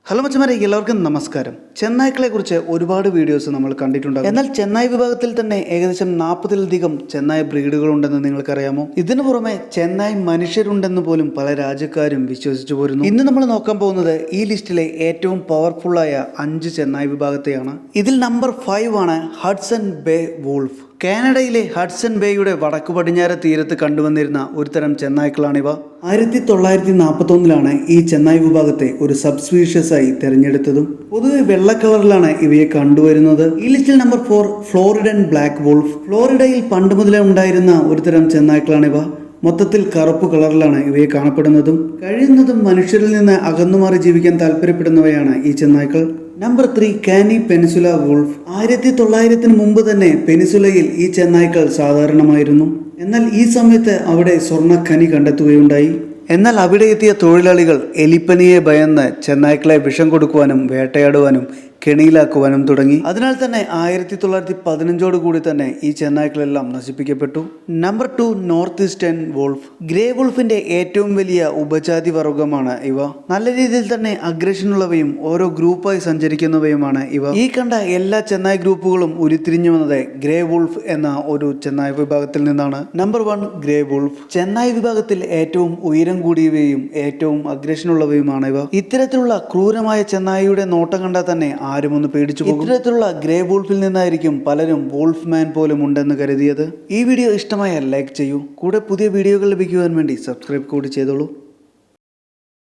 Hello മച്ചമാരെ, എല്ലാവർക്കും നമസ്കാരം. ചെന്നായ്ക്കളെ കുറിച്ച് ഒരുപാട് വീഡിയോസ് നമ്മൾ കണ്ടിട്ടുണ്ട്. എന്നാൽ ചെന്നായ് വിഭാഗത്തിൽ തന്നെ ഏകദേശം 40-ലധികം ചെന്നായ് ബ്രീഡുകളുണ്ടെന്ന് നിങ്ങൾക്കറിയാമോ? ഇതിനു പുറമെ ചെന്നായ് മനുഷ്യരുണ്ടെന്ന് പോലും പല രാജ്യക്കാരും വിശ്വസിച്ചു പോരുന്നു. ഇന്ന് നമ്മൾ നോക്കാൻ പോകുന്നത് ഈ ലിസ്റ്റിലെ ഏറ്റവും പവർഫുള്ളായ 5 ചെന്നായ് വിഭാഗത്തെയാണ്. ഇതിൽ നമ്പർ 5 ആണ് ഹഡ്സൺ ബേ വൂൾഫ്. കാനഡയിലെ ഹഡ്സൺ ബേയുടെ വടക്കു പടിഞ്ഞാറ് തീരത്ത് കണ്ടുവന്നിരുന്ന ഒരു തരം ചെന്നായ്ക്കളാണിവ. 1941 ഈ ചെന്നായ് വിഭാഗത്തെ ഒരു സബ്സ്പീഷ്യസ് ആയി തിരഞ്ഞെടുത്തതും. പൊതുവെ വെള്ള കളറിലാണ് ഇവയെ കണ്ടുവരുന്നത്. ഈ ലിസ്റ്റിൽ നമ്പർ 4 ഫ്ലോറിഡൻ ബ്ലാക്ക് വോൾഫ്. ഫ്ലോറിഡയിൽ പണ്ട് മുതലേ ഉണ്ടായിരുന്ന ഒരു തരം ചെന്നായ്ക്കളാണിവ. മൊത്തത്തിൽ കറുപ്പ് കളറിലാണ് ഇവയെ കാണപ്പെടുന്നതും. കഴിയുന്നതും മനുഷ്യരിൽ നിന്ന് അകന്നുമാറി ജീവിക്കാൻ താല്പര്യപ്പെടുന്നവയാണ് ഈ ചെന്നായ്ക്കൾ. Number 3 Kenai peninsula wolf. 1900 മുമ്പ് തന്നെ പെനിസുലയിൽ ഈ ചെന്നായ്ക്കൾ സാധാരണമായിരുന്നു. എന്നാൽ ഈ സമയത്ത് അവിടെ സ്വർണ്ണ ഖനി കണ്ടെത്തുകയുണ്ടായി. എന്നാൽ അവിടെ എത്തിയ തൊഴിലാളികൾ എലിപ്പനിയെ ഭയന്ന് ചെന്നായ്ക്കളെ വിഷം കൊടുക്കുവാനും വേട്ടയാടുവാനും കെണിയിലാക്കുവാനും തുടങ്ങി. അതിനാൽ തന്നെ 1915 കൂടി തന്നെ ഈ ചെന്നായ്ക്കളെല്ലാം നശിപ്പിക്കപ്പെട്ടു. Number 2 north eastern wolf. Grey വോൾഫിന്റെ ഏറ്റവും വലിയ ഉപജാതി വർഗമാണ് ഇവ. നല്ല രീതിയിൽ തന്നെ അഗ്രഷൻ ഉള്ളവയും ഓരോ ഗ്രൂപ്പായി സഞ്ചരിക്കുന്നവയുമാണ് ഇവ. ഈ കണ്ട എല്ലാ ചെന്നായ് ഗ്രൂപ്പുകളും ഉരുത്തിരിഞ്ഞു വന്നത് ഗ്രേ വോൾഫ് എന്ന ഒരു ചെന്നായ് വിഭാഗത്തിൽ നിന്നാണ്. Number 1 grey wolf. ചെന്നായ് വിഭാഗത്തിൽ ഏറ്റവും ഉയരം കൂടിയവയും ഏറ്റവും അഗ്രഷൻ ഉള്ളവയുമാണ് ഇവ. ഇത്തരത്തിലുള്ള ക്രൂരമായ ചെന്നായിയുടെ നോട്ടം കണ്ടാൽ തന്നെ ആരും ഒന്ന് പേടിച്ചു പോകും. ഇത്തരത്തിലുള്ള ഗ്രേ വോൾഫിൽ നിന്നായിരിക്കും പലരും വോൾഫ് മാൻ പോലും ഉണ്ടെന്ന് കരുതിയത്. ഈ വീഡിയോ ഇഷ്ടമായാൽ ലൈക്ക് ചെയ്യൂ. കൂടെ പുതിയ വീഡിയോകൾ ലഭിക്കുവാൻ വേണ്ടി സബ്സ്ക്രൈബ് കൂടി ചെയ്തോളൂ.